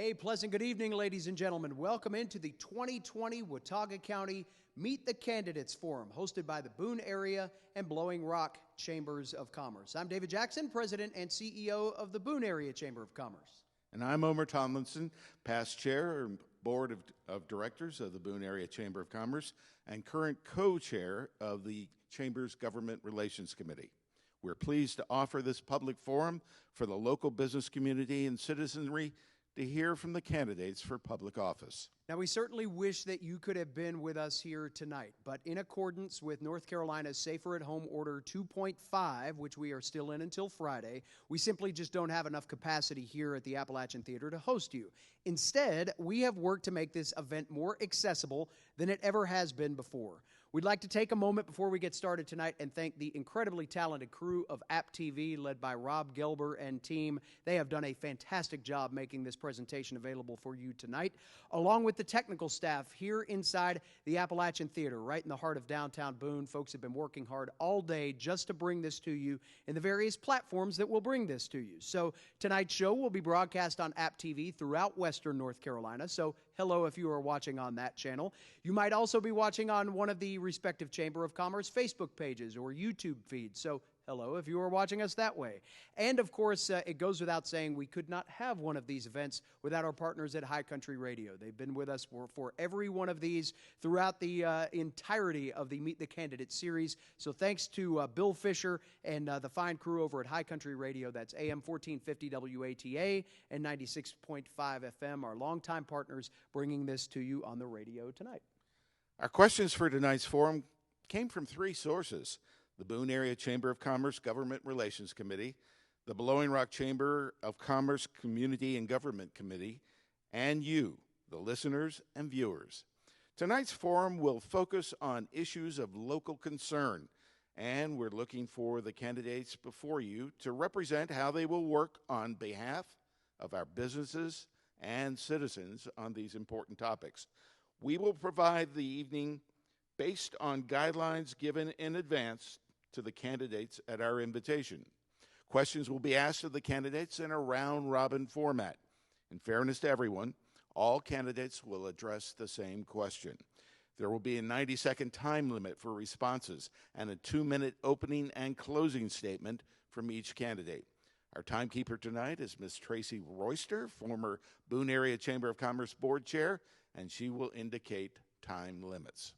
Hey, pleasant good evening, ladies and gentlemen. Welcome into the 2020 Watauga County Meet the Candidates Forum, hosted by the Boone Area and Blowing Rock Chambers of Commerce. I'm David Jackson, President and CEO of the Boone Area Chamber of Commerce. And I'm Omer Tomlinson, past chair and board of directors of the Boone Area Chamber of Commerce and current co-chair of the Chamber's Government Relations Committee. We're pleased to offer this public forum for the local business community and citizenry to hear from the candidates for public office. Now, we certainly wish that you could have been with us here tonight, but in accordance with North Carolina's Safer at Home Order 2.5, which we are still in until Friday, we simply just don't have enough capacity here at the Appalachian Theater to host you. Instead, we have worked to make this event more accessible than it ever has been before. We'd like to take a moment before we get started tonight and thank the incredibly talented crew of App TV led by Rob Gelber and team. They have done a fantastic job making this presentation available for you tonight, along with the technical staff here inside the Appalachian Theater, right in the heart of downtown Boone. Folks have been working hard all day just to bring this to you in the various platforms that will bring this to you. So tonight's show will be broadcast on App TV throughout Western North Carolina. So hello if you are watching on that channel. You might also be watching on one of the respective Chamber of Commerce Facebook pages or YouTube feeds. So hello if you are watching us that way. And of course, it goes without saying we could not have one of these events without our partners at High Country Radio. They've been with us for every one of these throughout the entirety of the Meet the Candidates series. So thanks to Bill Fisher and the fine crew over at High Country Radio. That's AM 1450 WATA and 96.5 FM, our longtime partners bringing this to you on the radio tonight. Our questions for tonight's forum came from three sources: the Boone Area Chamber of Commerce Government Relations Committee, the Blowing Rock Chamber of Commerce Community and Government Committee, and you, the listeners and viewers. Tonight's forum will focus on issues of local concern, and we're looking for the candidates before you to represent how they will work on behalf of our businesses and citizens on these important topics. We will provide the evening based on guidelines given in advance to the candidates at our invitation. Questions will be asked of the candidates in a round-robin format. In fairness to everyone, all candidates will address the same question. There will be a 90-second time limit for responses and a 2-minute opening and closing statement from each candidate. Our timekeeper tonight is Ms. Tracy Royster, former Boone Area Chamber of Commerce Board Chair, and she will indicate time limits.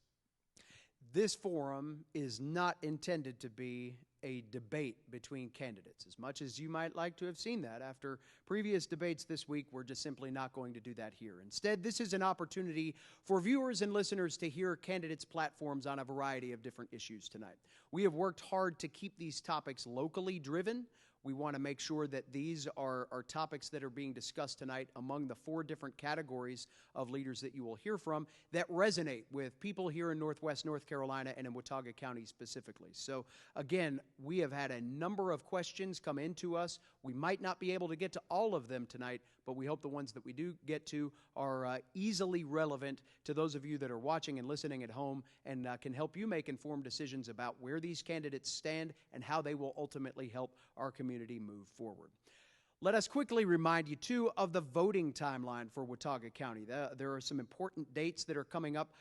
This forum is not intended to be a debate between candidates. As much as you might like to have seen that after previous debates this week, we're just simply not going to do that here. Instead, this is an opportunity for viewers and listeners to hear candidates' platforms on a variety of different issues tonight. We have worked hard to keep these topics locally driven. We want to make sure that these are topics that are being discussed tonight among the 4 different categories of leaders that you will hear from that resonate with people here in Northwest North Carolina and in Watauga County specifically. So again, we have had a number of questions come into us. We might not be able to get to all of them tonight, but we hope the ones that we do get to are easily relevant to those of you that are watching and listening at home and can help you make informed decisions about where these candidates stand and how they will ultimately help our community move forward. Let us quickly remind you, too, of the voting timeline for Watauga County. There are some important dates that are coming up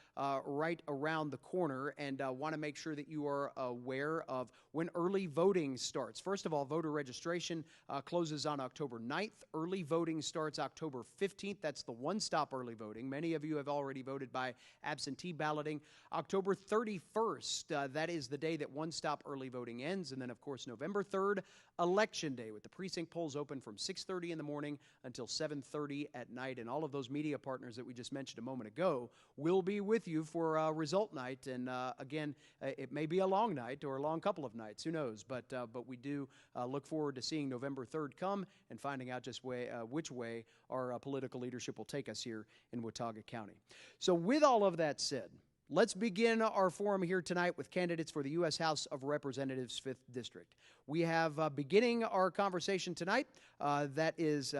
right around the corner, and want to make sure that you are aware of when early voting starts. First of all, voter registration closes on October 9th. Early voting starts October 15th. That's the one-stop early voting. Many of you have already voted by absentee balloting. October 31st, that is the day that one-stop early voting ends. And then, of course, November 3rd, Election Day, with the precinct polls open from 6:30 in the morning until 7:30 at night. And all of those media partners that we just mentioned a moment ago will be with you for result night. And again, it may be a long night or a long couple of nights, who knows? But we do look forward to seeing November 3rd come and finding out just which way our political leadership will take us here in Watauga County. So with all of that said, let's begin our forum here tonight with candidates for the U.S. House of Representatives 5th District. We have beginning our conversation tonight, that is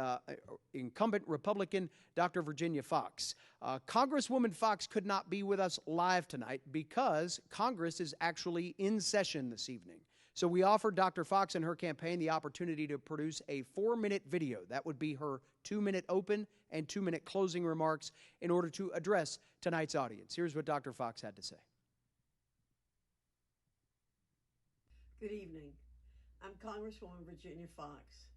incumbent Republican Dr. Virginia Foxx. Congresswoman Foxx could not be with us live tonight because Congress is actually in session this evening. So we offered Dr. Fox and her campaign the opportunity to produce a 4-minute video. That would be her 2-minute open and 2-minute closing remarks in order to address tonight's audience. Here's what Dr. Fox had to say. Good evening. I'm Congresswoman Virginia Fox.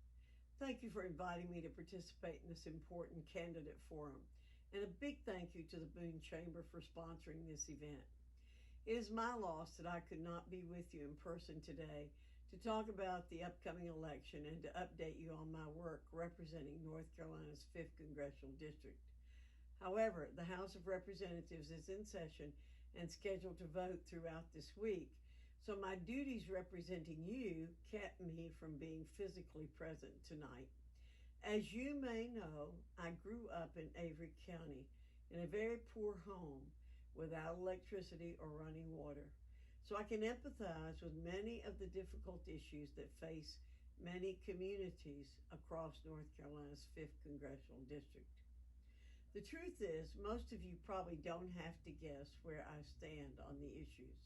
Thank you for inviting me to participate in this important candidate forum, and a big thank you to the Boone Chamber for sponsoring this event. It is my loss that I could not be with you in person today to talk about the upcoming election and to update you on my work representing North Carolina's 5th Congressional District. However, the House of Representatives is in session and scheduled to vote throughout this week, so my duties representing you kept me from being physically present tonight. As you may know, I grew up in Avery County in a very poor home without electricity or running water. So I can empathize with many of the difficult issues that face many communities across North Carolina's 5th Congressional District. The truth is, most of you probably don't have to guess where I stand on the issues.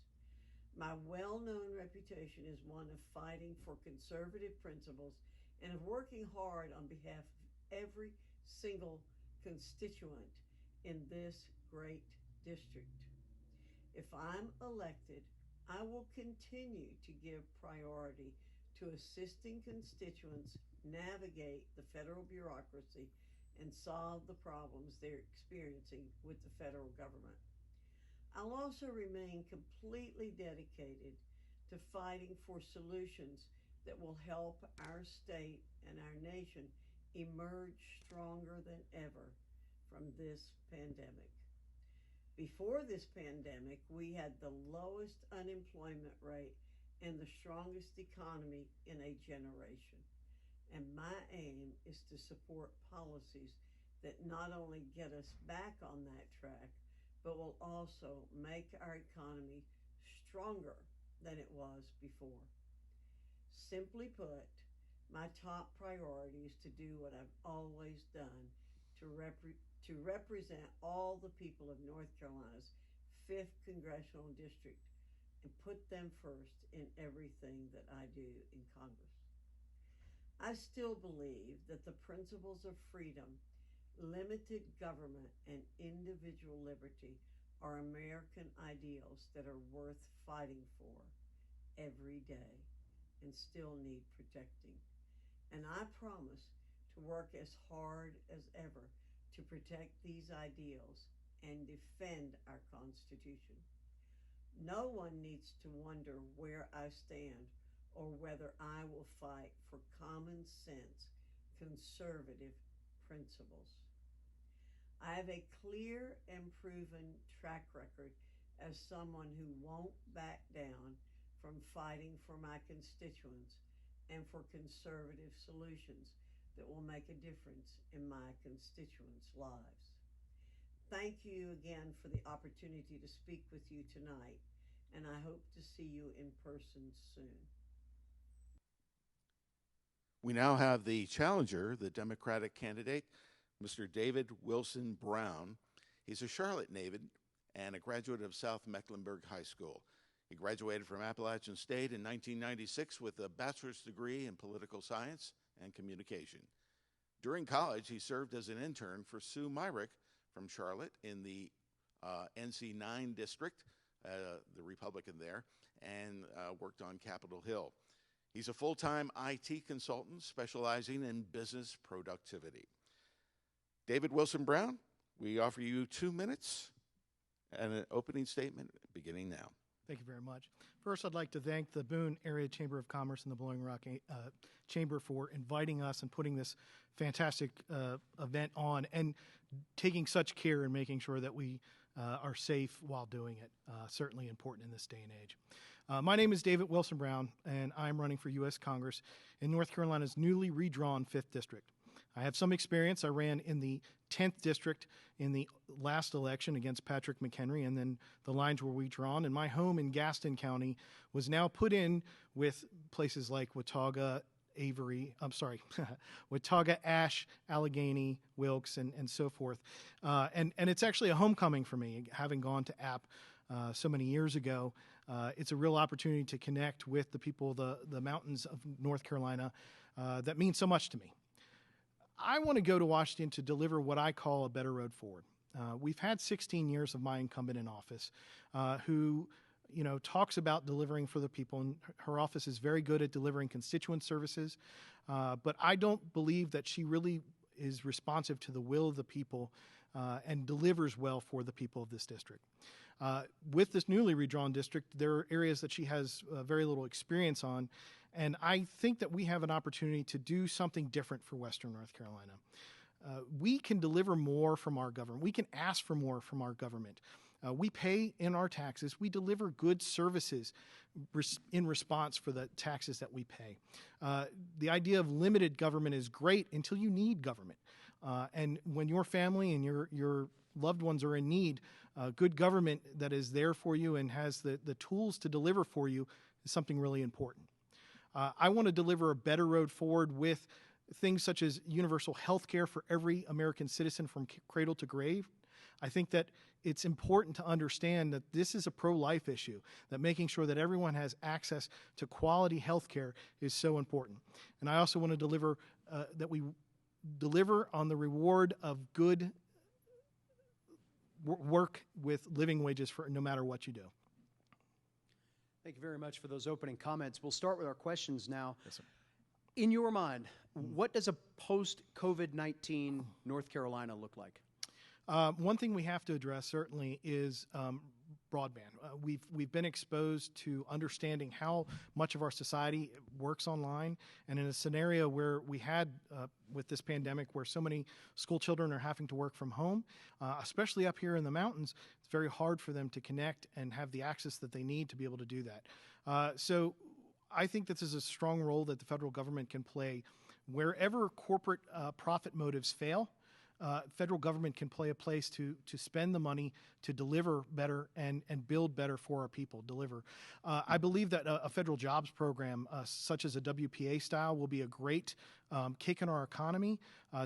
My well-known reputation is one of fighting for conservative principles and of working hard on behalf of every single constituent in this great district. If I'm elected, I will continue to give priority to assisting constituents navigate the federal bureaucracy and solve the problems they're experiencing with the federal government. I'll also remain completely dedicated to fighting for solutions that will help our state and our nation emerge stronger than ever from this pandemic. Before this pandemic, we had the lowest unemployment rate and the strongest economy in a generation. And my aim is to support policies that not only get us back on that track, but will also make our economy stronger than it was before. Simply put, my top priority is to do what I've always done, to represent all the people of North Carolina's 5th Congressional District and put them first in everything that I do in Congress. I still believe that the principles of freedom, limited government, and individual liberty are American ideals that are worth fighting for every day and still need protecting. And I promise to work as hard as ever to protect these ideals and defend our Constitution. No one needs to wonder where I stand or whether I will fight for common sense, conservative principles. I have a clear and proven track record as someone who won't back down from fighting for my constituents and for conservative solutions that will make a difference in my constituents' lives. Thank you again for the opportunity to speak with you tonight, and I hope to see you in person soon. We now have the challenger, the Democratic candidate, Mr. David Wilson Brown. He's a Charlotte native and a graduate of South Mecklenburg High School. He graduated from Appalachian State in 1996 with a bachelor's degree in political science and communication. During college, he served as an intern for Sue Myrick from Charlotte in the NC9 district, the Republican there, and worked on Capitol Hill. He's a full-time IT consultant specializing in business productivity. David Wilson Brown, we offer you 2 minutes and an opening statement beginning now. Thank you very much. First, I'd like to thank the Boone Area Chamber of Commerce and the Blowing Rock Chamber for inviting us and putting this fantastic event on and taking such care in making sure that we are safe while doing it. Certainly important in this day and age. My name is David Wilson Brown, and I'm running for U.S. Congress in North Carolina's newly redrawn 5th District. I have some experience. I ran in the 10th District in the last election against Patrick McHenry, and then the lines were redrawn, and my home in Gaston County was now put in with places like Watauga, Watauga, Ash, Allegheny, Wilkes, and so forth. And it's actually a homecoming for me, having gone to App so many years ago. It's a real opportunity to connect with the people of the mountains of North Carolina that means so much to me. I want to go to Washington to deliver what I call a better road forward. We've had 16 years of my incumbent in office who talks about delivering for the people, and her office is very good at delivering constituent services, but I don't believe that she really is responsive to the will of the people and delivers well for the people of this district. With this newly redrawn district, there are areas that she has very little experience on, and I think that we have an opportunity to do something different for Western North Carolina. We can deliver more from our government. We can ask for more from our government. We pay in our taxes. We deliver good services in response for the taxes that we pay. The idea of limited government is great until you need government. And when your family and your loved ones are in need, good government that is there for you and has the tools to deliver for you is something really important. I want to deliver a better road forward with things such as universal health care for every American citizen from cradle to grave. I think that it's important to understand that this is a pro-life issue, that making sure that everyone has access to quality health care is so important. And I also want to deliver that we deliver on the reward of good work with living wages for no matter what you do. Thank you very much for those opening comments. We'll start with our questions now. Yes, sir. In your mind, what does a post-COVID-19 North Carolina look like? One thing we have to address certainly is broadband. We've been exposed to understanding how much of our society works online, and in a scenario where we had with this pandemic where so many school children are having to work from home, especially up here in the mountains, it's very hard for them to connect and have the access that they need to be able to do that. So I think this is a strong role that the federal government can play. Wherever corporate profit motives fail, federal government can play a place to spend the money to deliver better and build better for our people, I believe that a federal jobs program such as a WPA style will be a great kick in our economy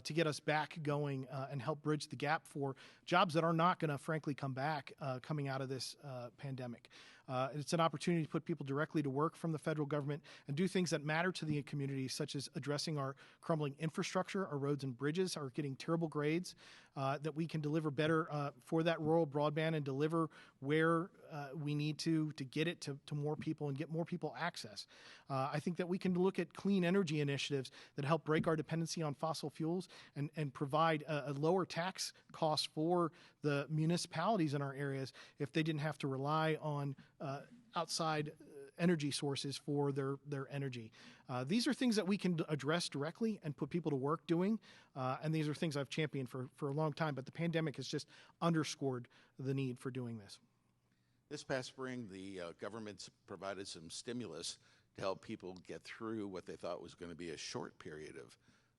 to get us back going and help bridge the gap for jobs that are not going to frankly come back coming out of this pandemic. It's an opportunity to put people directly to work from the federal government and do things that matter to the community, such as addressing our crumbling infrastructure. Our roads and bridges are getting terrible grades, that we can deliver better for that rural broadband and deliver where we need to get it to more people and get more people access. I think that we can look at clean energy initiatives that help break our dependency on fossil fuels and provide a lower tax cost for the municipalities in our areas if they didn't have to rely on outside energy sources for their energy. These are things that we can address directly and put people to work doing, and these are things I've championed for a long time, but the pandemic has just underscored the need for doing this. This past spring, the government's provided some stimulus to help people get through what they thought was going to be a short period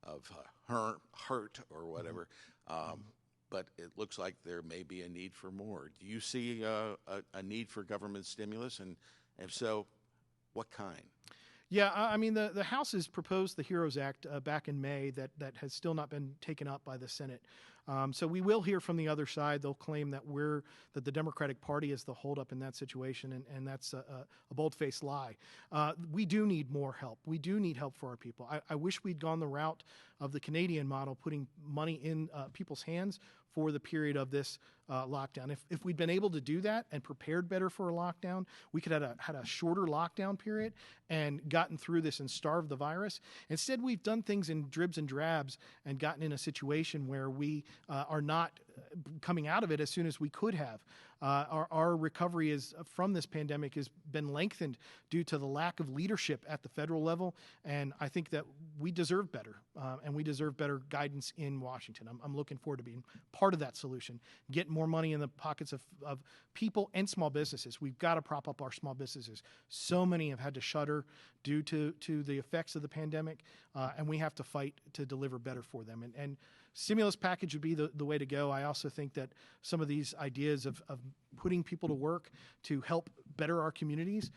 of hurt or whatever. But it looks like there may be a need for more. Do you see a need for government stimulus? And if so, what kind? Yeah, I mean, the House has proposed the HEROES Act back in May that has still not been taken up by the Senate. So we will hear from the other side. They'll claim that the Democratic Party is the holdup in that situation, and that's a bold-faced lie. We do need more help. We do need help for our people. I wish we'd gone the route of the Canadian model, putting money in people's hands for the period of this lockdown. If we'd been able to do that and prepared better for a lockdown, we could have had a shorter lockdown period and gotten through this and starved the virus. Instead, we've done things in dribs and drabs and gotten in a situation where we are not coming out of it as soon as we could have. Our recovery from this pandemic has been lengthened due to the lack of leadership at the federal level, and I think that we deserve better, and we deserve better guidance in Washington. I'm looking forward to being part of that solution, get more money in the pockets of people and small businesses. We've got to prop up our small businesses. So many have had to shutter due to the effects of the pandemic, and we have to fight to deliver better for them. And stimulus package would be the way to go. I also think that some of these ideas of putting people to work to help better our communities,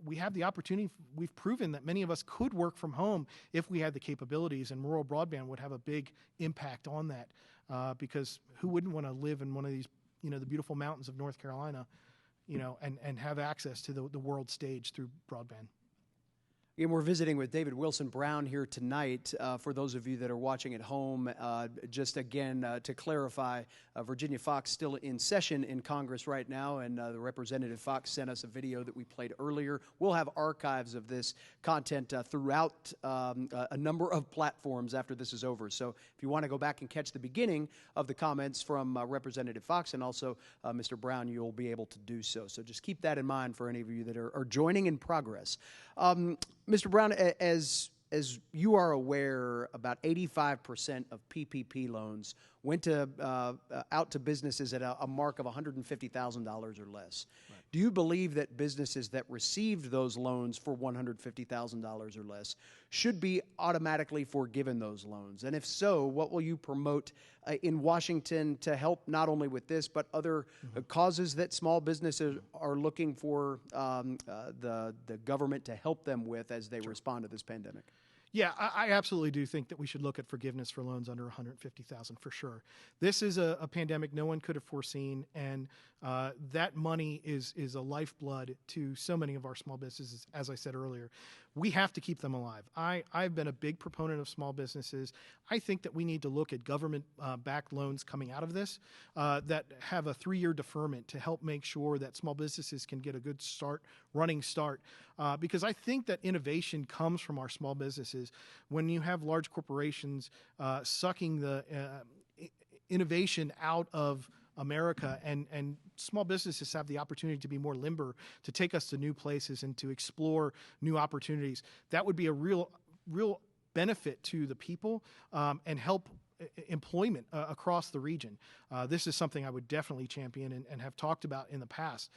we have the opportunity. We've proven that many of us could work from home if we had the capabilities, and rural broadband would have a big impact on that because who wouldn't want to live in one of these the beautiful mountains of North Carolina, and have access to the world stage through broadband. And we're visiting with David Wilson Brown here tonight. For those of you that are watching at home, just again to clarify, Virginia Fox still in session in Congress right now, and the Representative Fox sent us a video that we played earlier. We'll have archives of this content throughout a number of platforms after this is over. So if you want to go back and catch the beginning of the comments from Representative Fox and also Mr. Brown, you'll be able to do so. So just keep that in mind for any of you that are joining in progress. Mr. Brown, as you are aware, about 85% of PPP loans went out to businesses at a mark of $150,000 or less. Right. Do you believe that businesses that received those loans for $150,000 or less should be automatically forgiven those loans? And if so, what will you promote in Washington to help not only with this, but other causes that small businesses are looking for the government to help them with as they respond to this pandemic? Yeah, I absolutely do think that we should look at forgiveness for loans under $150,000 for sure. This is a pandemic no one could have foreseen, and that money is a lifeblood to so many of our small businesses. As I said earlier, we have to keep them alive. I've been a big proponent of small businesses. I think that we need to look at government-backed loans coming out of this that have a 3-year deferment to help make sure that small businesses can get a good running start. Because I think that innovation comes from our small businesses. When you have large corporations sucking the innovation out of America, and small businesses have the opportunity to be more limber, to take us to new places and to explore new opportunities, that would be a real benefit to the people and help employment across the region. This is something I would definitely champion and have talked about in the past.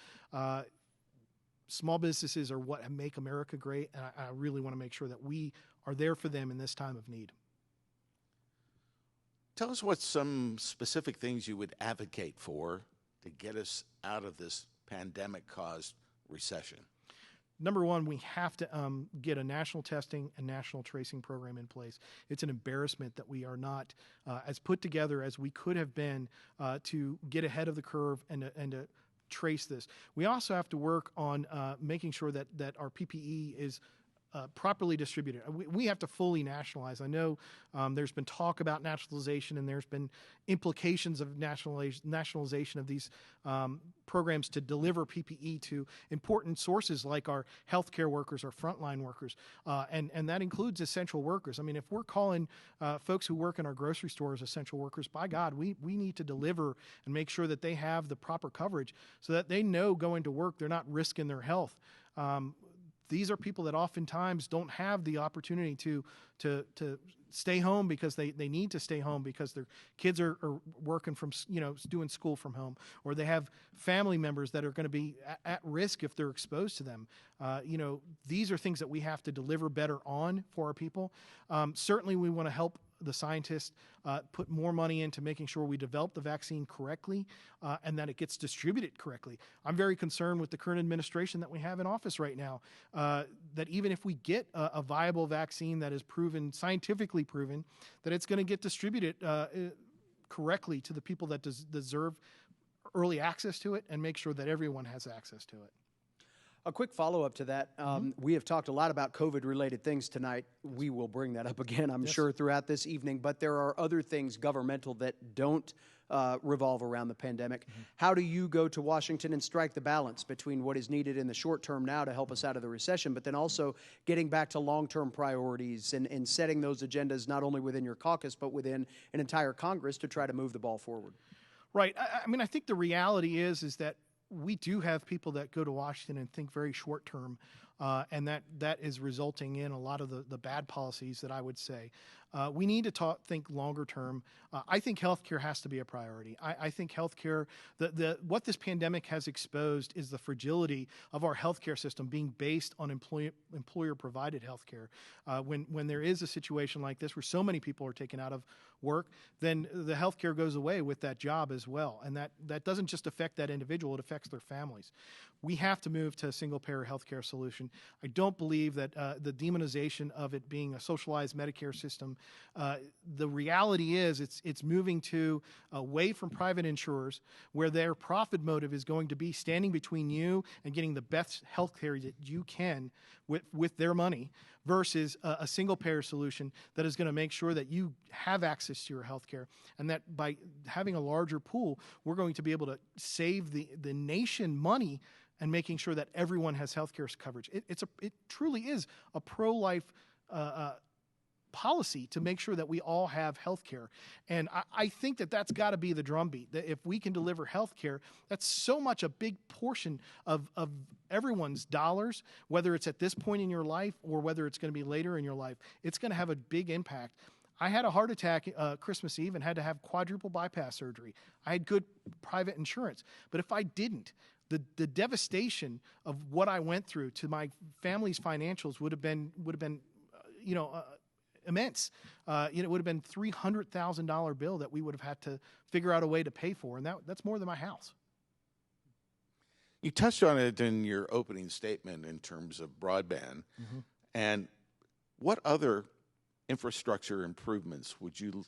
Small businesses are what make America great, and I really want to make sure that we are there for them in this time of need. Tell us what some specific things you would advocate for to get us out of this pandemic-caused recession. Number one, we have to get a national testing and national tracing program in place. It's an embarrassment that we are not as put together as we could have been to get ahead of the curve and to trace this. We also have to work on making sure that our PPE is properly distributed. We have to fully nationalize. I know there's been talk about nationalization, and there's been implications of nationalization of these programs to deliver PPE to important sources like our healthcare workers, our frontline workers, and that includes essential workers. I mean, if we're calling folks who work in our grocery stores essential workers, by God, we need to deliver and make sure that they have the proper coverage so that they know going to work they're not risking their health. These are people that oftentimes don't have the opportunity to stay home because they need to stay home because their kids are working from, doing school from home, or they have family members that are going to be at risk if they're exposed to them. These are things that we have to deliver better on for our people. Certainly we want to help the scientists put more money into making sure we develop the vaccine correctly and that it gets distributed correctly. I'm very concerned with the current administration that we have in office right now, that even if we get a viable vaccine that is scientifically proven, that it's going to get distributed correctly to the people that deserve early access to it, and make sure that everyone has access to it. A quick follow-up to that. We have talked a lot about COVID-related things tonight. We will bring that up again, I'm sure, throughout this evening. But there are other things governmental that don't revolve around the pandemic. How do you go to Washington and strike the balance between what is needed in the short term now to help us out of the recession, but then also getting back to long-term priorities and setting those agendas not only within your caucus, but within an entire Congress to try to move the ball forward? Right. I mean, I think the reality is that we do have people that go to Washington and think very short term, and that is resulting in a lot of the bad policies that I would say. We need to think longer term. I think healthcare has to be a priority. I think healthcare, what this pandemic has exposed is the fragility of our healthcare system being based on employer-provided healthcare. When there is a situation like this where so many people are taken out of work, then the healthcare goes away with that job as well. And that doesn't just affect that individual, it affects their families. We have to move to a single-payer healthcare solution. I don't believe that the demonization of it being a socialized Medicare system The reality is it's moving to away from private insurers where their profit motive is going to be standing between you and getting the best health care that you can with their money versus a single payer solution that is going to make sure that you have access to your health care, and that by having a larger pool, we're going to be able to save the nation money and making sure that everyone has health care coverage. It truly is a pro-life policy to make sure that we all have health care. And I think that's got to be the drumbeat, that if we can deliver health care, that's so much a big portion of everyone's dollars, whether it's at this point in your life or whether it's going to be later in your life. It's going to have a big impact. I had a heart attack Christmas Eve and had to have quadruple bypass surgery. I had good private insurance. But if I didn't, the devastation of what I went through to my family's financials would have been immense. It would have been $300,000 bill that we would have had to figure out a way to pay for, and that's more than my house. You touched on it in your opening statement in terms of broadband. Mm-hmm. And what other infrastructure improvements would you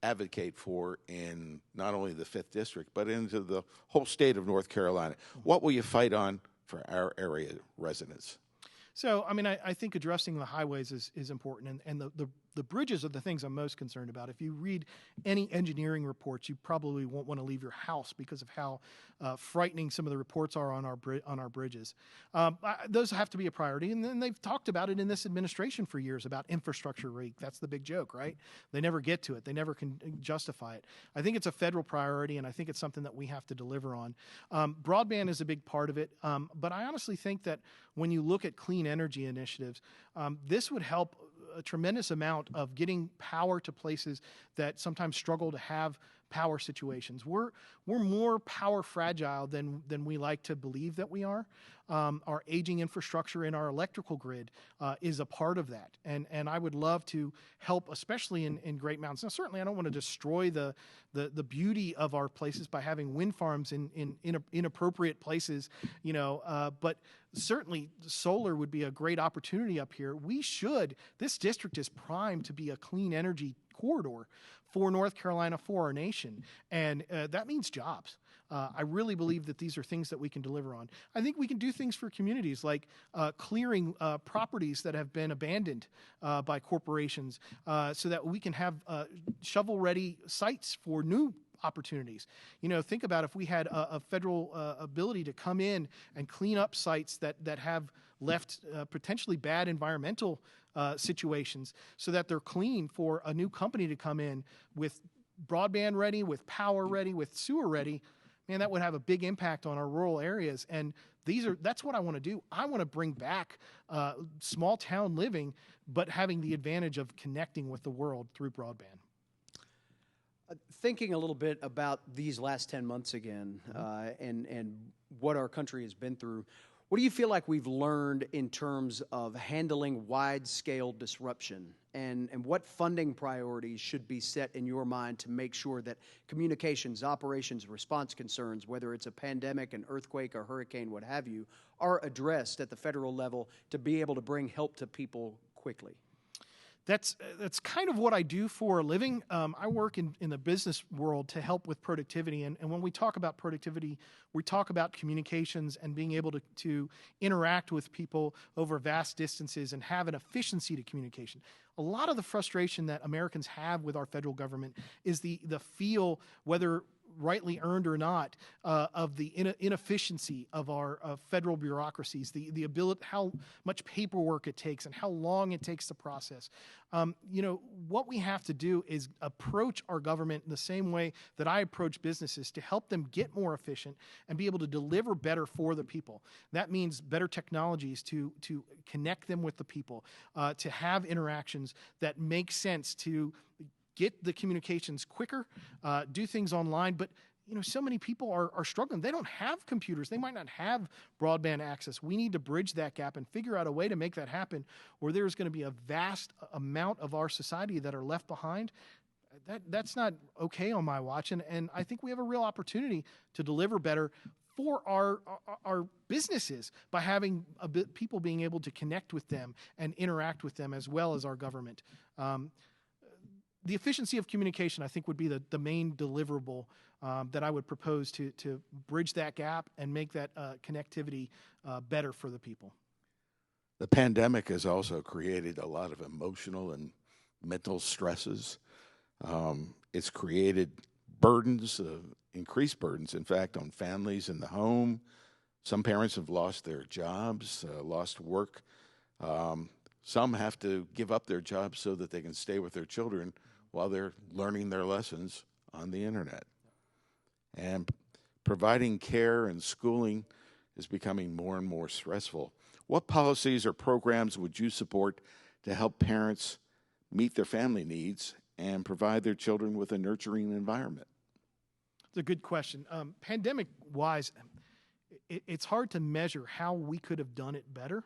advocate for in not only the 5th District, but into the whole state of North Carolina? What will you fight on for our area residents? So, I mean, I think addressing the highways is important, and the bridges are the things I'm most concerned about. If you read any engineering reports, you probably won't want to leave your house because of how frightening some of the reports are on our bridges. Those have to be a priority, and then they've talked about it in this administration for years about infrastructure rate. That's the big joke, right? They never get to it. They never can justify it. I think it's a federal priority, and I think it's something that we have to deliver on. Broadband is a big part of it, but I honestly think that when you look at clean energy initiatives, this would help a tremendous amount of getting power to places that sometimes struggle to have power situations. We're more power fragile than we like to believe that we are. Our aging infrastructure in our electrical grid is a part of that. And I would love to help, especially in Great Mountains. Now, certainly I don't want to destroy the beauty of our places by having wind farms in inappropriate places, but certainly solar would be a great opportunity up here. This district is primed to be a clean energy corridor for North Carolina, for our nation. And that means jobs. I really believe that these are things that we can deliver on. I think we can do things for communities like clearing properties that have been abandoned by corporations so that we can have shovel-ready sites for new opportunities. Think about if we had a federal ability to come in and clean up sites that have left potentially bad environmental situations so that they're clean for a new company to come in with broadband ready, with power ready, with sewer ready. Man, that would have a big impact on our rural areas. And that's what I want to do. I want to bring back small town living, but having the advantage of connecting with the world through broadband. Thinking a little bit about these last 10 months again, and what our country has been through, what do you feel like we've learned in terms of handling wide-scale disruption? And what funding priorities should be set in your mind to make sure that communications, operations, response concerns, whether it's a pandemic, an earthquake, a hurricane, what have you, are addressed at the federal level to be able to bring help to people quickly? That's kind of what I do for a living. I work in the business world to help with productivity. And when we talk about productivity, we talk about communications and being able to interact with people over vast distances and have an efficiency to communication. A lot of the frustration that Americans have with our federal government is the feel, whether rightly earned or not, of the inefficiency of our federal bureaucracies, the ability, how much paperwork it takes and how long it takes to process. What we have to do is approach our government in the same way that I approach businesses to help them get more efficient and be able to deliver better for the people. That means better technologies to connect them with the people, to have interactions that make sense, to get the communications quicker, do things online. But, so many people are struggling. They don't have computers. They might not have broadband access. We need to bridge that gap and figure out a way to make that happen, or there's going to be a vast amount of our society that are left behind. That's not okay on my watch. And I think we have a real opportunity to deliver better for our businesses by having people being able to connect with them and interact with them as well as our government. the efficiency of communication, I think, would be the main deliverable that I would propose to bridge that gap and make that connectivity better for the people. The pandemic has also created a lot of emotional and mental stresses. It's created burdens, increased burdens, in fact, on families in the home. Some parents have lost their jobs, lost work. Some have to give up their jobs so that they can stay with their children while they're learning their lessons on the internet. And providing care and schooling is becoming more and more stressful. What policies or programs would you support to help parents meet their family needs and provide their children with a nurturing environment? It's a good question. Pandemic-wise, it's hard to measure how we could have done it better.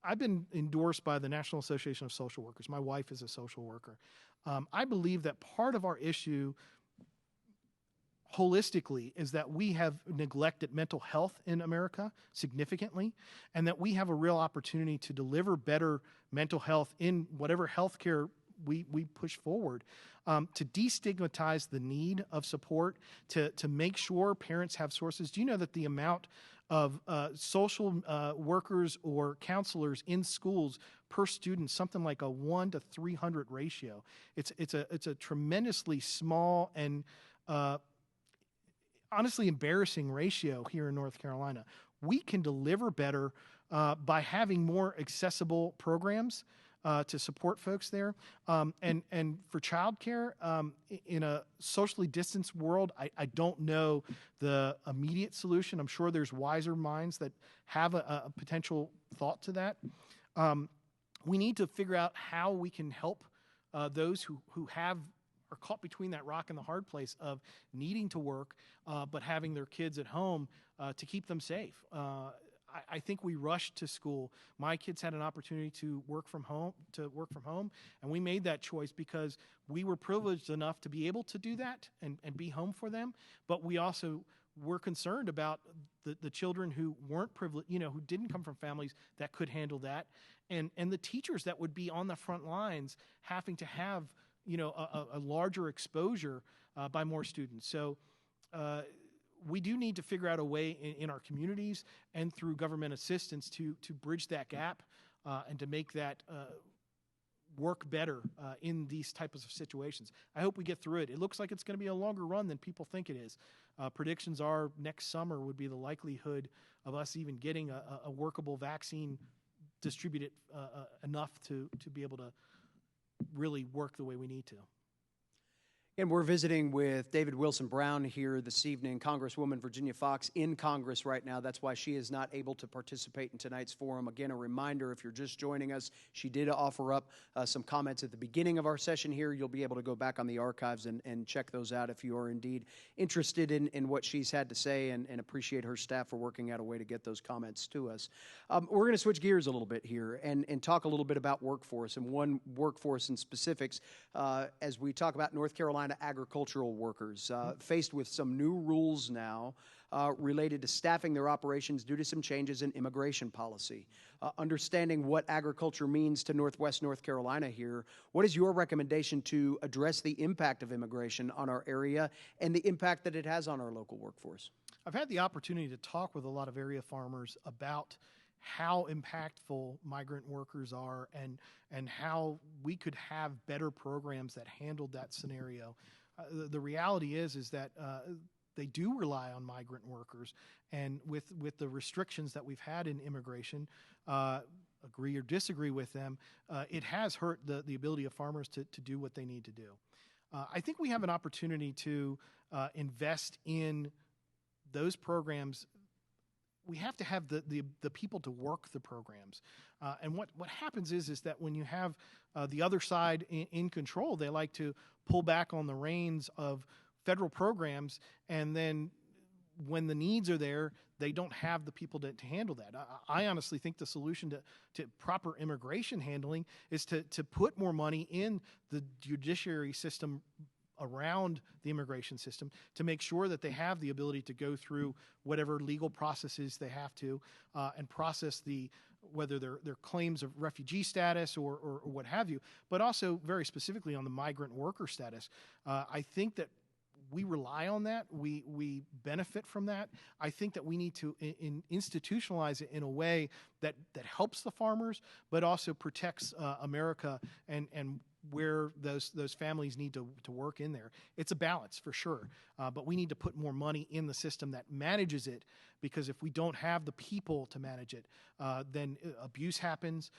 I've been endorsed by the National Association of Social Workers. My wife is a social worker. I believe that part of our issue holistically is that we have neglected mental health in America significantly, and that we have a real opportunity to deliver better mental health in whatever healthcare we push forward, to destigmatize the need of support, to make sure parents have sources. Do you know that the amount of social workers or counselors in schools per student, something like a 1 to 300 ratio? It's a tremendously small and honestly embarrassing ratio here in North Carolina. We can deliver better by having more accessible programs to support folks there. And for childcare, in a socially distanced world, I don't know the immediate solution. I'm sure there's wiser minds that have a potential thought to that. We need to figure out how we can help those who are caught between that rock and the hard place of needing to work, but having their kids at home to keep them safe. I think we rushed to school. My kids had an opportunity to work from home, and we made that choice because we were privileged enough to be able to do that and be home for them. But we also were concerned about the children who weren't privileged, who didn't come from families that could handle that, and the teachers that would be on the front lines having to have a larger exposure by more students. So we do need to figure out a way in our communities and through government assistance to bridge that gap and to make that work better in these types of situations. I hope we get through it. It looks like it's going to be a longer run than people think it is. Predictions are next summer would be the likelihood of us even getting a workable vaccine distributed enough to be able to really work the way we need to. And we're visiting with David Wilson Brown here this evening, Congresswoman Virginia Foxx in Congress right now. That's why she is not able to participate in tonight's forum. Again, a reminder, if you're just joining us, she did offer up some comments at the beginning of our session here. You'll be able to go back on the archives and check those out if you are indeed interested in what she's had to say, and appreciate her staff for working out a way to get those comments to us. We're going to switch gears a little bit here and talk a little bit about workforce, and one workforce in specifics as we talk about North Carolina agricultural workers faced with some new rules now related to staffing their operations due to some changes in immigration policy. Understanding what agriculture means to Northwest North Carolina here, what is your recommendation to address the impact of immigration on our area and the impact that it has on our local workforce? I've had the opportunity to talk with a lot of area farmers about how impactful migrant workers are and how we could have better programs that handled that scenario. The reality is that they do rely on migrant workers, and with the restrictions that we've had in immigration, agree or disagree with them, it has hurt the ability of farmers to do what they need to do. I think we have an opportunity to invest in those programs. We have to have the people to work the programs. And what happens is that when you have the other side in control, they like to pull back on the reins of federal programs, and then when the needs are there, they don't have the people to handle that. I honestly think the solution to proper immigration handling is to put more money in the judiciary system around the immigration system to make sure that they have the ability to go through whatever legal processes they have to and process the whether they're claims of refugee status or what have you, but also very specifically on the migrant worker status. I think that we rely on that. We benefit from that. I think that we need to institutionalize it in a way that helps the farmers, but also protects America and where those families need to work in there. It's a balance for sure, but we need to put more money in the system that manages it, because if we don't have the people to manage it, then abuse happens,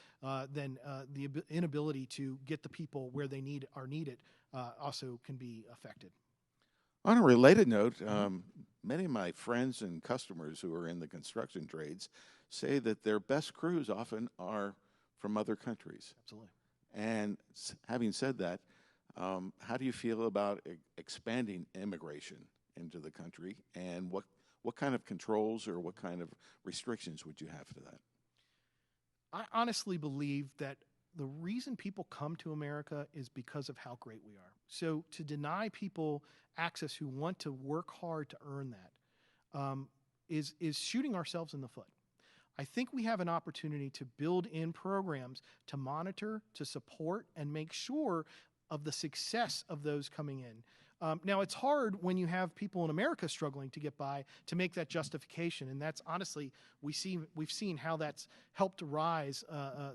then the inability to get the people where they are needed also can be affected. On a related note, many of my friends and customers who are in the construction trades say that their best crews often are from other countries. Absolutely. And having said that, how do you feel about expanding immigration into the country, and what kind of controls or what kind of restrictions would you have to that? I honestly believe that the reason people come to America is because of how great we are. So to deny people access who want to work hard to earn that is shooting ourselves in the foot. I think we have an opportunity to build in programs to monitor, to support, and make sure of the success of those coming in. Now, it's hard when you have people in America struggling to get by to make that justification, and that's honestly, we've seen how that's helped rise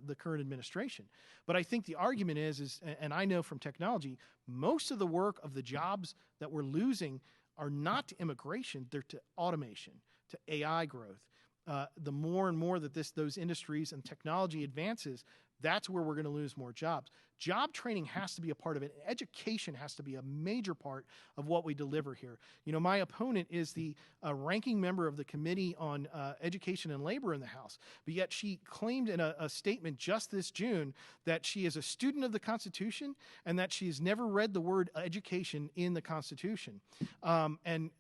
the current administration. But I think the argument is, and I know from technology, most of the work of the jobs that we're losing are not to immigration, they're to automation, to AI growth. The more and more that those industries and technology advances, that's where we're going to lose more jobs. Job training has to be a part of it. Education has to be a major part of what we deliver here. You know, my opponent is the ranking member of the Committee on Education and Labor in the House, but yet she claimed in a statement just this June that she is a student of the Constitution and that she has never read the word education in the Constitution. And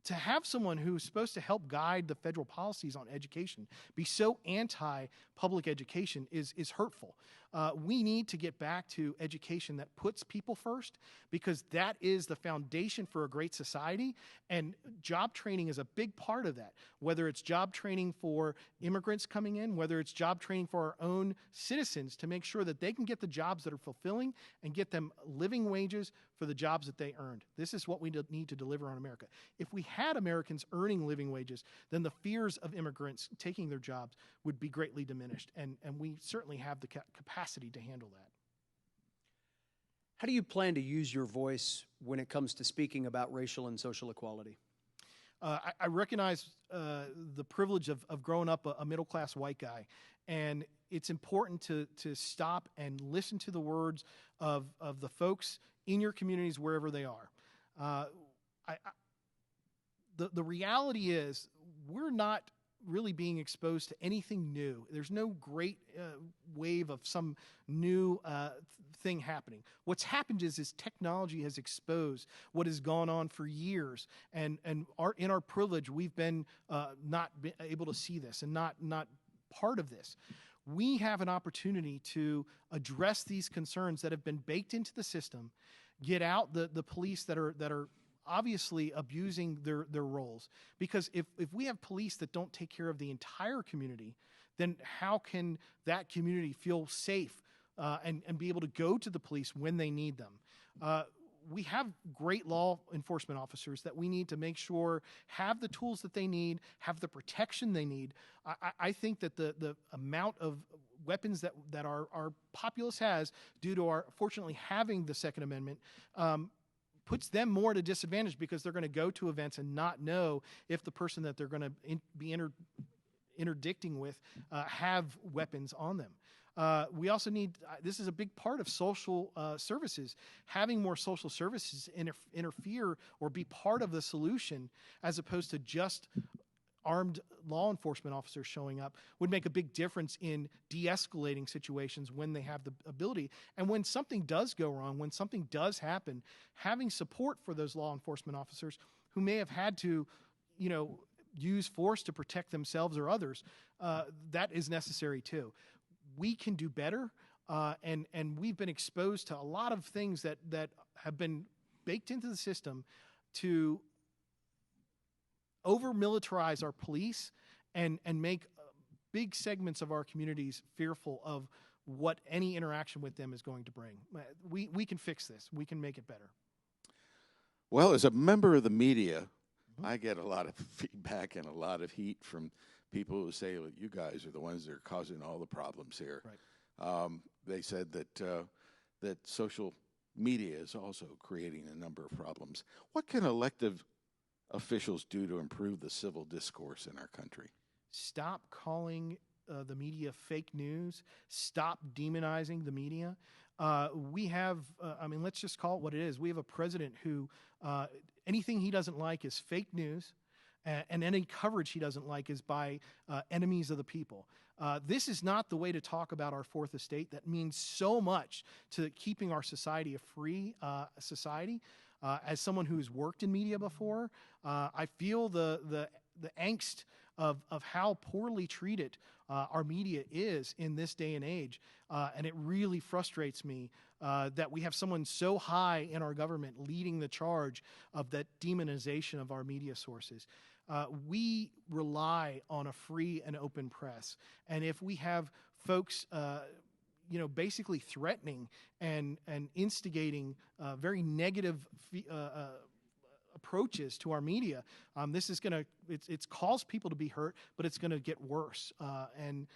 to have someone who's supposed to help guide the federal policies on education be so anti-public education is hurtful. We need to get back to education that puts people first, because that is the foundation for a great society, and job training is a big part of that, whether it's job training for immigrants coming in, whether it's job training for our own citizens to make sure that they can get the jobs that are fulfilling and get them living wages for the jobs that they earned. This is what we need to deliver on America. If we had Americans earning living wages, then the fears of immigrants taking their jobs would be greatly diminished, and we certainly have the capacity to handle that. How do you plan to use your voice when it comes to speaking about racial and social equality? I recognize the privilege of growing up a middle-class white guy, and it's important to stop and listen to the words of the folks in your communities wherever they are. The reality is we're not really being exposed to anything new. There's no great wave of some new thing happening. What's happened is technology has exposed what has gone on for years, and in our privilege, we've been not been able to see this and not part of this. We have an opportunity to address these concerns that have been baked into the system, get out the police that are obviously abusing their roles. Because if we have police that don't take care of the entire community, then how can that community feel safe and be able to go to the police when they need them? We have great law enforcement officers that we need to make sure have the tools that they need, have the protection they need. I think that the amount of weapons that our populace has, due to our fortunately having the Second Amendment, puts them more at a disadvantage, because they're going to go to events and not know if the person that they're going to be interdicting with have weapons on them. We also need, this is a big part of social services, having more social services interfere or be part of the solution, as opposed to just armed law enforcement officers showing up, would make a big difference in de-escalating situations when they have the ability. And when something does go wrong, when something does happen, having support for those law enforcement officers who may have had to, use force to protect themselves or others, that is necessary too. We can do better, and we've been exposed to a lot of things that have been baked into the system to over-militarize our police and make big segments of our communities fearful of what any interaction with them is going to bring. We can fix this. We can make it better. Well, as a member of the media, I get a lot of feedback and a lot of heat from people who say, well, you guys are the ones that are causing all the problems here. Right. They said that social media is also creating a number of problems. What can elected officials do to improve the civil discourse in our country? Stop calling the media fake news. Stop demonizing the media. We have, let's just call it what it is. We have a president who anything he doesn't like is fake news, and any coverage he doesn't like is by enemies of the people. This is not the way to talk about our fourth estate that means so much to keeping our society a free society. As someone who's worked in media before, I feel the angst of how poorly treated our media is in this day and age. And it really frustrates me that we have someone so high in our government leading the charge of that demonization of our media sources. We rely on a free and open press. And if we have folks basically threatening and instigating very negative approaches to our media, this is it's caused people to be hurt, but it's going to get worse. And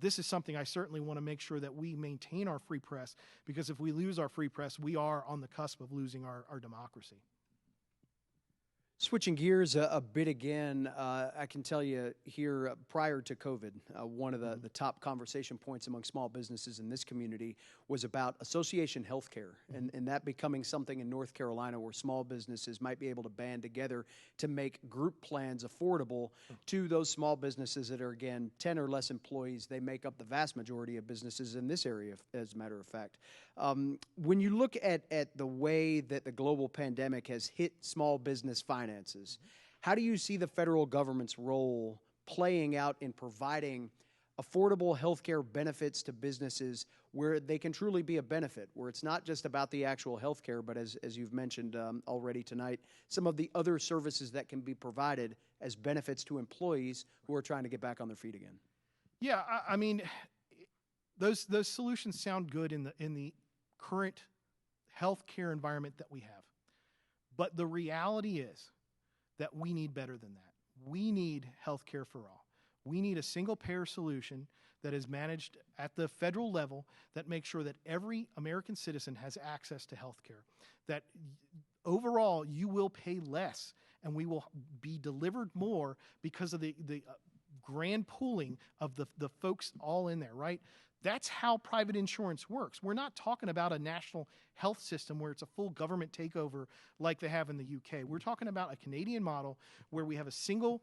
this is something I certainly want to make sure that we maintain our free press, because if we lose our free press, we are on the cusp of losing our democracy. Switching gears a bit again, I can tell you here prior to COVID, one of the top conversation points among small businesses in this community was about association healthcare, and that becoming something in North Carolina where small businesses might be able to band together to make group plans affordable to those small businesses that are, again, 10 or less employees. They make up the vast majority of businesses in this area, as a matter of fact. When you look at the way that the global pandemic has hit small business finances, how do you see the federal government's role playing out in providing affordable healthcare benefits to businesses where they can truly be a benefit, where it's not just about the actual healthcare, but as you've mentioned already tonight, some of the other services that can be provided as benefits to employees who are trying to get back on their feet again? Yeah, those solutions sound good in the current healthcare environment that we have. But the reality is that we need better than that. We need healthcare for all. We need a single-payer solution that is managed at the federal level that makes sure that every American citizen has access to healthcare, that overall you will pay less and we will be delivered more because of the grand pooling of the folks all in there, right? That's how private insurance works. We're not talking about a national health system where it's a full government takeover like they have in the UK. We're talking about a Canadian model where we have a single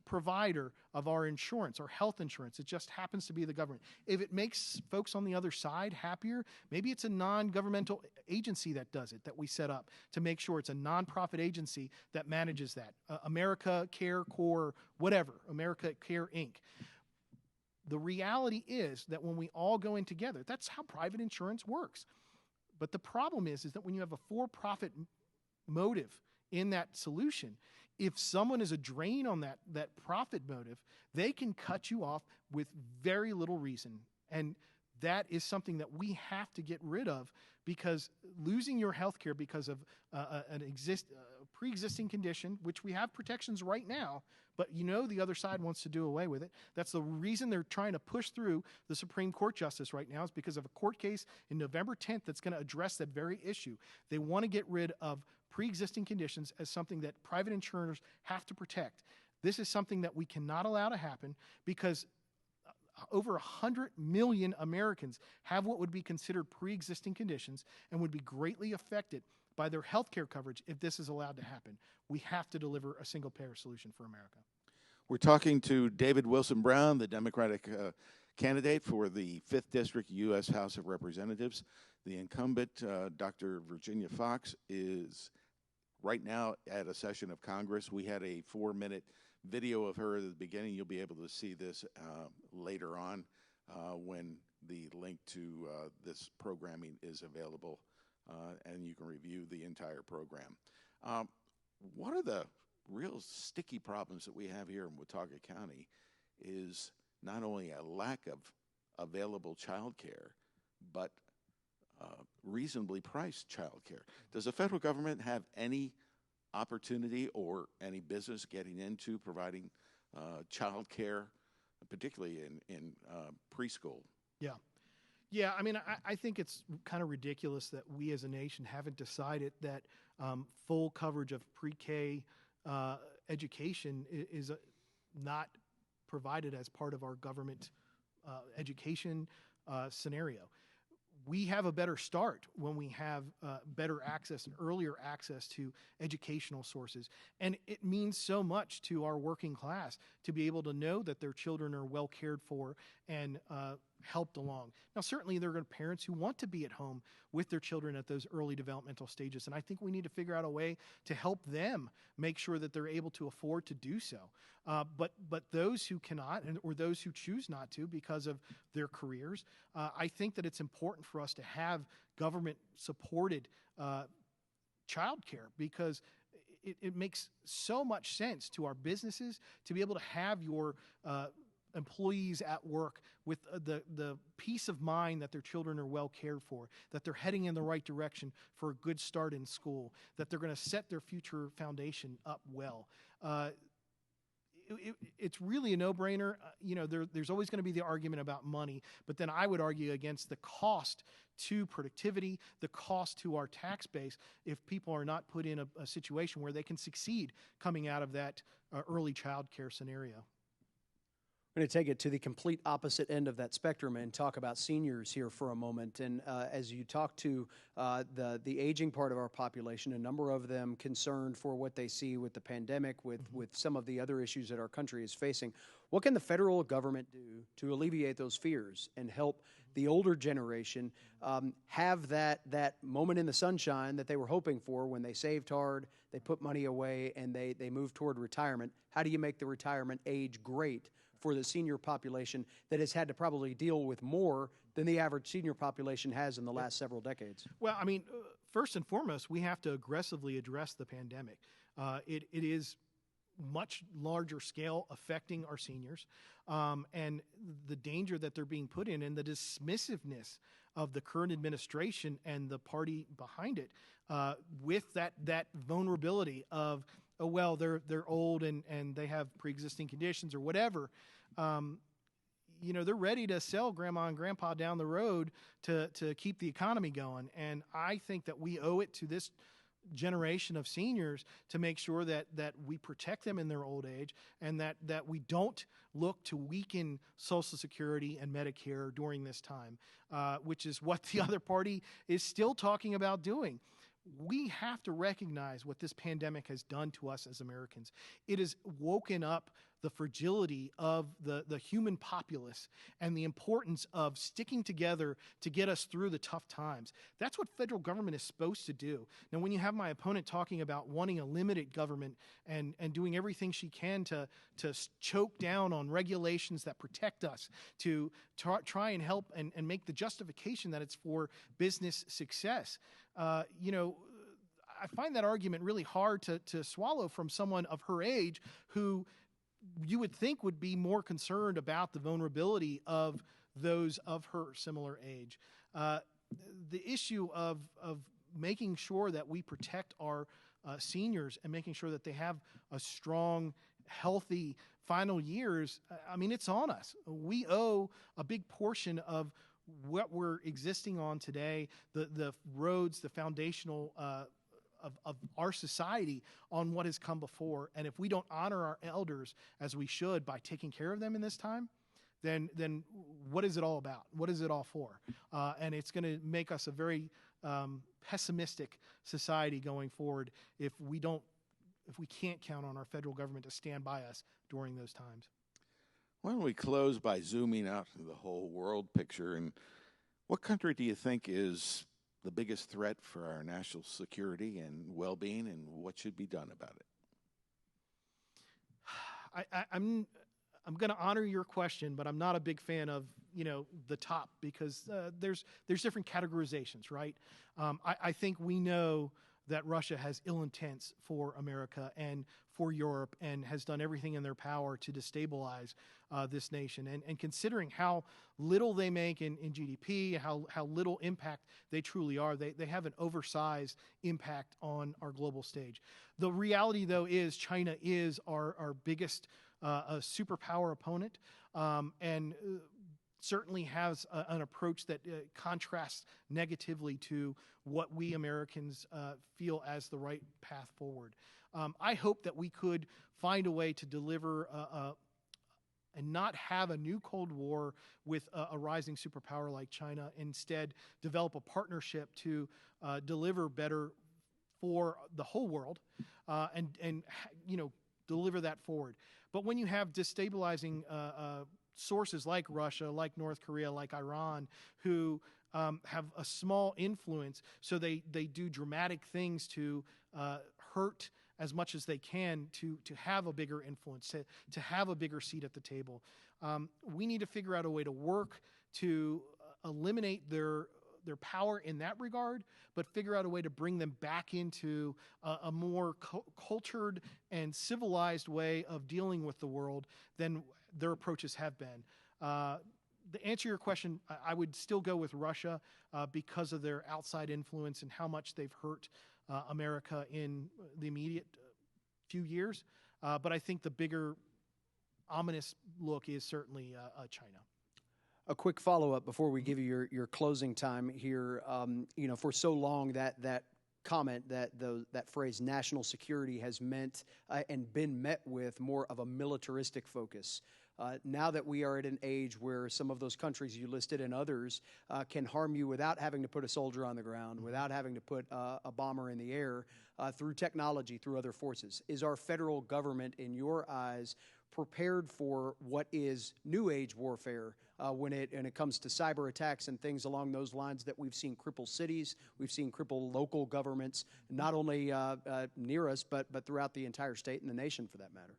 provider of our insurance, our health insurance. It just happens to be the government. If it makes folks on the other side happier, maybe it's a non-governmental agency that does it, that we set up to make sure it's a nonprofit agency that manages that. America Care Corps, whatever, America Care Inc. The reality is that when we all go in together, that's how private insurance works. But the problem is that when you have a for-profit motive in that solution, if someone is a drain on that profit motive, they can cut you off with very little reason. And that is something that we have to get rid of, because losing your health care because of an pre-existing condition, which we have protections right now, but the other side wants to do away with it. That's the reason they're trying to push through the Supreme Court justice right now, is because of a court case in November 10th that's going to address that very issue. They want to get rid of pre-existing conditions as something that private insurers have to protect. This is something that we cannot allow to happen, because over 100 million Americans have what would be considered pre-existing conditions and would be greatly affected by their health care coverage if this is allowed to happen. We have to deliver a single-payer solution for America. We're talking to David Wilson Brown, the Democratic candidate for the 5th District U.S. House of Representatives. The incumbent, Dr. Virginia Fox, is right now at a session of Congress. We had a 4-minute video of her at the beginning. You'll be able to see this later on when the link to this programming is available, and you can review the entire program. One of the real sticky problems that we have here in Watauga County is not only a lack of available child care, but reasonably priced child care. Does the federal government have any opportunity or any business getting into providing child care, particularly in preschool? Yeah. Yeah, I mean, I think it's kind of ridiculous that we as a nation haven't decided that full coverage of pre-K education is not provided as part of our government education scenario. We have a better start when we have better access and earlier access to educational sources. And it means so much to our working class to be able to know that their children are well cared for and helped along. Now, certainly there are parents who want to be at home with their children at those early developmental stages. And I think we need to figure out a way to help them make sure that they're able to afford to do so. But those who cannot, or those who choose not to because of their careers, I think that it's important for us to have government-supported childcare, because it makes so much sense to our businesses to be able to have your employees at work with the peace of mind that their children are well cared for, that they're heading in the right direction for a good start in school, that they're going to set their future foundation up well. It's really a no-brainer. There's always going to be the argument about money, but then I would argue against the cost to productivity, the cost to our tax base, if people are not put in a situation where they can succeed coming out of that early child care scenario. I'm going to take it to the complete opposite end of that spectrum and talk about seniors here for a moment. And as you talk to the aging part of our population, a number of them concerned for what they see with the pandemic, with some of the other issues that our country is facing, what can the federal government do to alleviate those fears and help the older generation have that moment in the sunshine that they were hoping for when they saved hard, they put money away, and they moved toward retirement? How do you make the retirement age great for the senior population that has had to probably deal with more than the average senior population has in the last several decades? Well, I mean, first and foremost, we have to aggressively address the pandemic. It is much larger scale affecting our seniors, and the danger that they're being put in, and the dismissiveness of the current administration and the party behind it, with that vulnerability of, oh, well, they're old and they have pre-existing conditions or whatever. They're ready to sell grandma and grandpa down the road to keep the economy going. And I think that we owe it to this generation of seniors to make sure that we protect them in their old age, and that we don't look to weaken Social Security and Medicare during this time, which is what the other party is still talking about doing. We have to recognize what this pandemic has done to us as Americans. It has woken up the fragility of the human populace and the importance of sticking together to get us through the tough times. That's what federal government is supposed to do. Now, when you have my opponent talking about wanting a limited government and doing everything she can to choke down on regulations that protect us, to try and help and make the justification that it's for business success, I find that argument really hard to swallow from someone of her age who you would think would be more concerned about the vulnerability of those of her similar age. The issue of making sure that we protect our seniors and making sure that they have a strong, healthy final years, I mean, it's on us. We owe a big portion of what we're existing on today, the roads, the foundational of our society, on what has come before. And if we don't honor our elders as we should by taking care of them in this time, then what is it all about? What is it all for? And it's going to make us a very pessimistic society going forward if we can't count on our federal government to stand by us during those times. Why don't we close by zooming out to the whole world picture? And what country do you think is the biggest threat for our national security and well-being, and what should be done about it? I'm going to honor your question, but I'm not a big fan of the top, because there's different categorizations, right? I think we know that Russia has ill intents for America and for Europe and has done everything in their power to destabilize this nation. And considering how little they make in GDP, how little impact they truly are, they have an oversized impact on our global stage. The reality, though, is China is our biggest superpower opponent, and certainly has an approach that contrasts negatively to what we Americans feel as the right path forward. I hope that we could find a way to deliver and not have a new Cold War with a rising superpower like China. Instead, develop a partnership to deliver better for the whole world, and deliver that forward. But when you have destabilizing sources like Russia, like North Korea, like Iran, who have a small influence, so they do dramatic things to hurt as much as they can to have a bigger influence, to have a bigger seat at the table. We need to figure out a way to work to eliminate their power in that regard, but figure out a way to bring them back into a more cultured and civilized way of dealing with the world than their approaches have been. To answer your question, I would still go with Russia because of their outside influence and how much they've hurt America in the immediate few years. But I think the bigger ominous look is certainly China. A quick follow-up before we give you your closing time here. For so long that comment, that phrase national security has meant and been met with more of a militaristic focus. Now that we are at an age where some of those countries you listed and others can harm you without having to put a soldier on the ground, without having to put a bomber in the air, through technology, through other forces, is our federal government, in your eyes, prepared for what is new age warfare when it comes to cyber attacks and things along those lines that we've seen cripple cities, we've seen cripple local governments, not only near us, but throughout the entire state and the nation for that matter?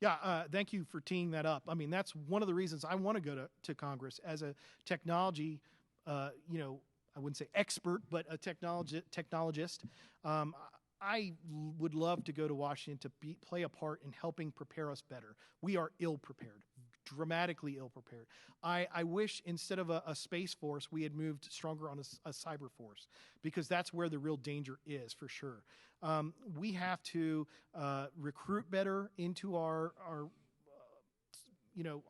Yeah, thank you for teeing that up. I mean, that's one of the reasons I want to go to Congress as a technology, I wouldn't say expert, but a technologist. I would love to go to Washington to play a part in helping prepare us better. We are ill-prepared, dramatically ill-prepared. I wish instead of a space force, we had moved stronger on a cyber force, because that's where the real danger is, for sure. We have to recruit better into our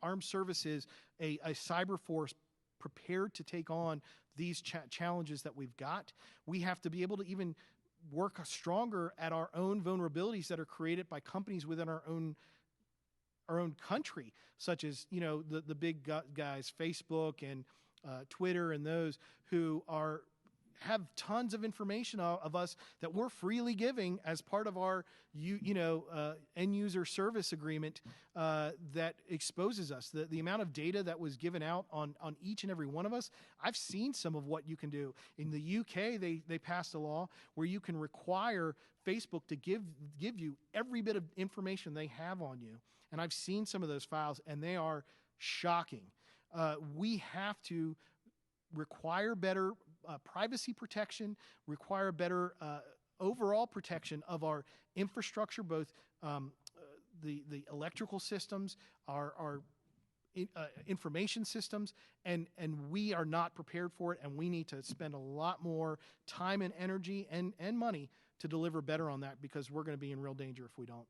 armed services, a cyber force prepared to take on these challenges that we've got. We have to be able to even work stronger at our own vulnerabilities that are created by companies within our own country, such as the big guys, Facebook and Twitter, and those who have tons of information of us that we're freely giving as part of our end user service agreement that exposes us. The amount of data that was given out on each and every one of us, I've seen some of what you can do. In the UK, they passed a law where you can require Facebook to give you every bit of information they have on you. And I've seen some of those files, and they are shocking. We have to require better privacy protection, require better overall protection of our infrastructure, both the electrical systems, our information systems, and we are not prepared for it, and we need to spend a lot more time and energy and money to deliver better on that, because we're going to be in real danger if we don't.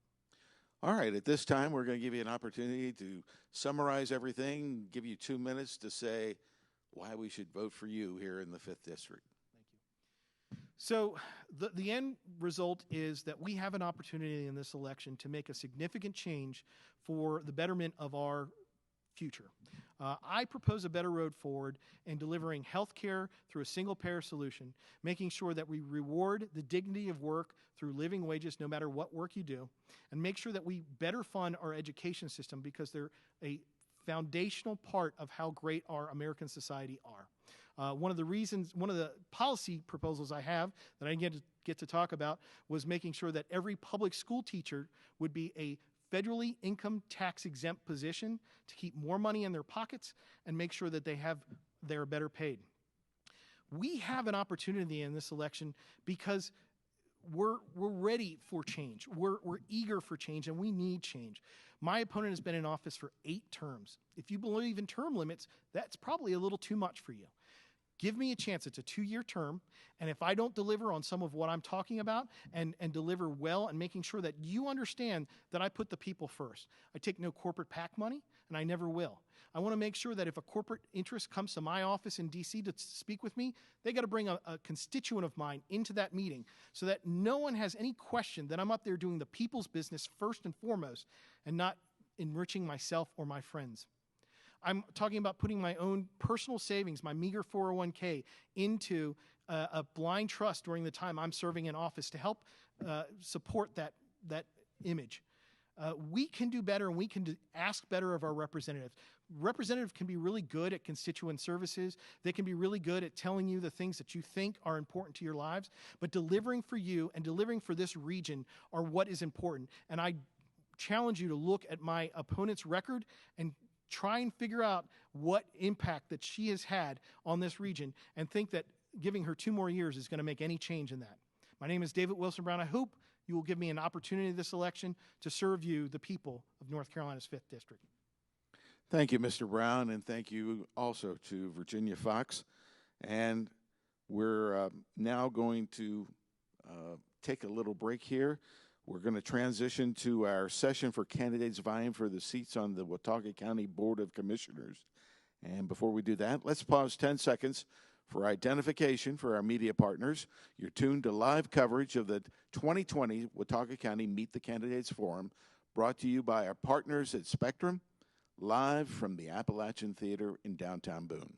All right, at this time, we're going to give you an opportunity to summarize everything, give you 2 minutes to say why we should vote for you here in the 5th District. Thank you. So the end result is that we have an opportunity in this election to make a significant change for the betterment of our future. I propose a better road forward in delivering health care through a single-payer solution, making sure that we reward the dignity of work through living wages no matter what work you do, and make sure that we better fund our education system, because they're a foundational part of how great our American society are. One of the policy proposals I have that I didn't get to talk about was making sure that every public school teacher would be a federally income tax exempt position to keep more money in their pockets and make sure that they're better paid. We have an opportunity in this election because we're ready for change. We're eager for change, and we need change. My opponent has been in office for 8 terms. If you believe in term limits, that's probably a little too much for you. Give me a chance. It's a 2-year term, and if I don't deliver on some of what I'm talking about and deliver well and making sure that you understand that I put the people first. I take no corporate PAC money, and I never will. I want to make sure that if a corporate interest comes to my office in D.C. to speak with me, they got to bring a constituent of mine into that meeting so that no one has any question that I'm up there doing the people's business first and foremost and not enriching myself or my friends. I'm talking about putting my own personal savings, my meager 401k, into a blind trust during the time I'm serving in office to help support that image. We can do better, and we can ask better of our representatives. Representatives can be really good at constituent services. They can be really good at telling you the things that you think are important to your lives. But delivering for you and delivering for this region are what is important. And I challenge you to look at my opponent's record and try and figure out what impact that she has had on this region and think that giving her 2 more years is going to make any change in that. My name is David Wilson Brown. I hope you will give me an opportunity this election to serve you, the people of North Carolina's 5th District. Thank you, Mr. Brown, and thank you also to Virginia Fox. And we're now going to take a little break here. We're going to transition to our session for candidates vying for the seats on the Watauga County Board of Commissioners. And before we do that, let's pause 10 seconds for identification for our media partners. You're tuned to live coverage of the 2020 Watauga County Meet the Candidates Forum, brought to you by our partners at Spectrum, live from the Appalachian Theater in downtown Boone.